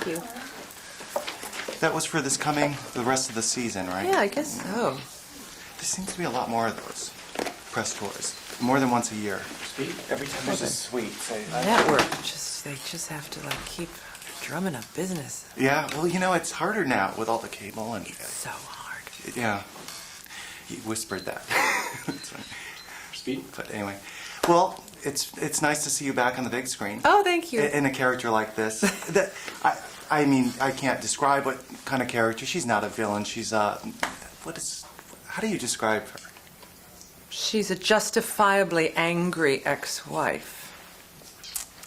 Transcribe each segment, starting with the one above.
Thank you. That was for the rest of the season, right? Yeah, I guess so. There seems to be a lot more of those press tours, more than once a year. Every time there's a suite. Network, they just have to like keep drumming up business. Yeah, well, you know, it's harder now with all the cable and. It's so hard. Yeah, he whispered that. Speed. But anyway, well, it's nice to see you back on the big screen. Oh, thank you. In a character like this, I mean, I can't describe what kind of character. She's not a villain. She's how do you describe her? She's a justifiably angry ex-wife.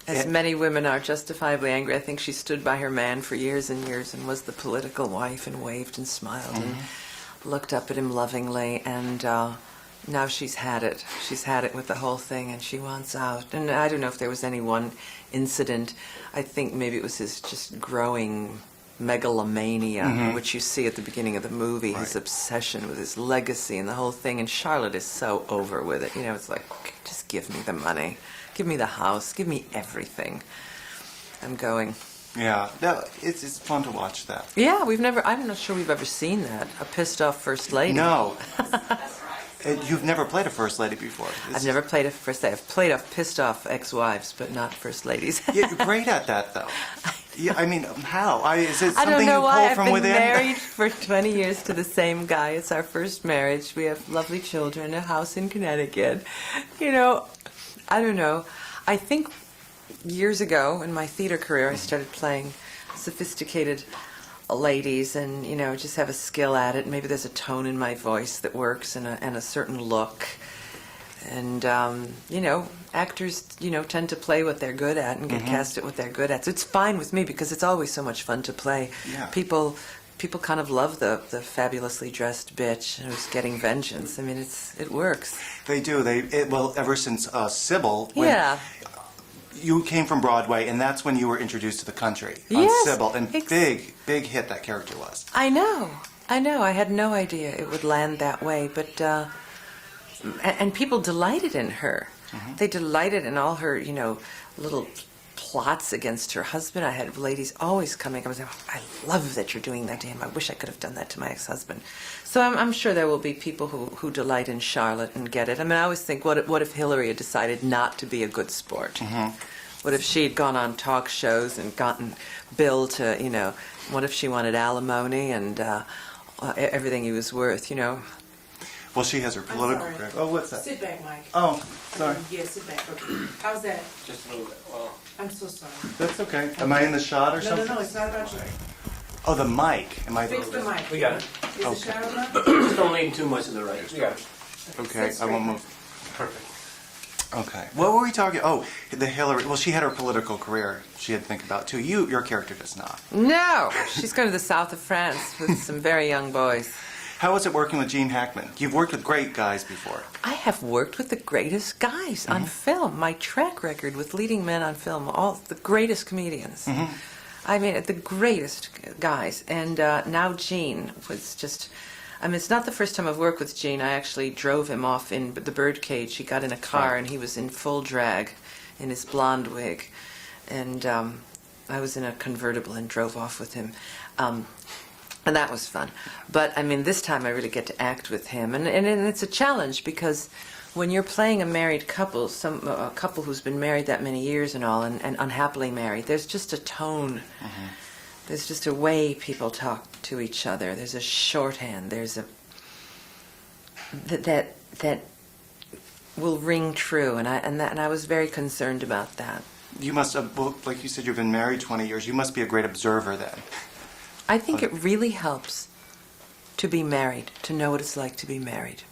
As many women are justifiably angry. I think she stood by her man for years and years and was the political wife and waved and smiled and looked up at him lovingly. And now she's had it. She's had it with the whole thing and she wants out. And I don't know if there was any one incident. I think maybe it was his just growing megalomania, which you see at the beginning of the movie, his obsession with his legacy and the whole thing. And Charlotte is so over with it. You know, it's like, just give me the money. Give me the house. Give me everything. I'm going. Yeah, no, it's fun to watch that. Yeah, I'm not sure we've ever seen that. A pissed off first lady. No. You've never played a first lady before. I've never played a first lady. I've played pissed off ex-wives, but not first ladies. You're great at that, though. Yeah, I mean, how? Is it I something don't know you pull why. from I've been within? married for 20 years to the same guy. It's our first marriage. We have lovely children, a house in Connecticut. You know, I don't know. I think years ago in my theater career, I started playing sophisticated ladies and, you know, just have a skill at it. Maybe there's a tone in my voice that works and a certain look. And, you know, actors, you know, tend to play what they're good at and get cast at what they're good at. So it's fine with me because it's always so much fun to play. Yeah. People kind of love the fabulously dressed bitch who's getting vengeance. I mean, it works. They do. Well, ever since Sybil. Yeah. You came from Broadway, and that's when you were introduced to the country on Yes, Sybil, and big hit that character was. I know. I had no idea it would land that way, but and people delighted in her. They delighted in all her, you know, little plots against her husband. I had ladies always coming up and saying, "I love that you're doing that to him. I wish I could have done that to my ex-husband." So I'm sure there will be people who delight in Charlotte and get it. I mean, I always think, what if Hillary had decided not to be a good sport? What if she had gone on talk shows and gotten Bill to, you know, what if she wanted alimony and everything he was worth, you know? Well, she has her political career. Oh, what's that? Sit back, Mike. Oh, sorry. Yeah, sit back. Okay. How's that? Just a little bit. Well, I'm so sorry. That's okay. Am I in the shot or No, something? it's not about you. Oh, the mic. Am I? Fix the mic. we got it. Is Okay. the shadow up? Just don't lean too much to the right. We got it. Okay, I won't move. Perfect. Okay. What were we talking? Oh, the Hillary. Well, she had her political career she had to think about, too. Your character does not. No! She's going to the south of France with some very young boys. How was it working with Gene Hackman? You've worked with great guys before. I have worked with the greatest guys on film. My track record with leading men on film, all the greatest comedians. I mean, the greatest guys. And now Gene was just... I mean, it's not the first time I've worked with Gene. I actually drove him off in the birdcage. He got in a car and he was in full drag in his blonde wig. And I was in a convertible and drove off with him. And that was fun. But, I mean, this time I really get to act with him. And it's a challenge because when you're playing a married couple, a couple who's been married that many years and all, and unhappily married, there's just a tone. There's just a way people talk to each other. There's a shorthand. There's a... that will ring true. And I was very concerned about that. You must have, well, like you said, you've been married 20 years. You must be a great observer then. I think it really helps to be married, to know what it's like to be married.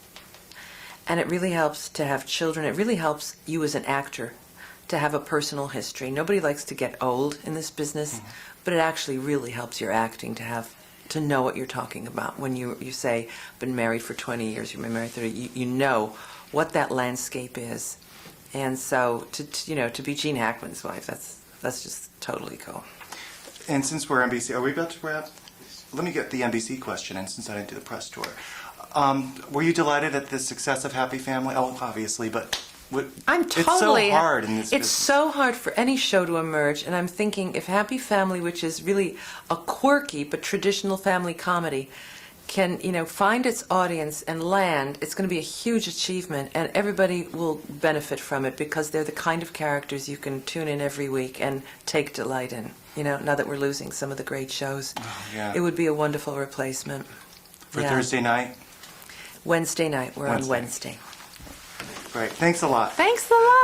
And it really helps to have children. It really helps you as an actor to have a personal history. Nobody likes to get old in this business, but it actually really helps your acting to know what you're talking about. When you say, been married for 20 years, you've been married 30, you know what that landscape is. And so, to be Gene Hackman's wife, that's just totally cool. And since we're NBC, are we about to wrap? Let me get the NBC question in since I didn't do the press tour. Were you delighted at the success of Happy Family? Oh, obviously, but I'm totally. It's so hard in this It's business. so hard for any show to emerge, and I'm thinking if Happy Family, which is really a quirky but traditional family comedy, can find its audience and land, it's going to be a huge achievement, and everybody will benefit from it because they're the kind of characters you can tune in every week and take delight in. Now that we're losing some of the great shows, yeah. it would be a wonderful replacement. For Yeah. Thursday night? Wednesday night. We're on Wednesday. Wednesday. Great. Thanks a lot. Thanks a lot.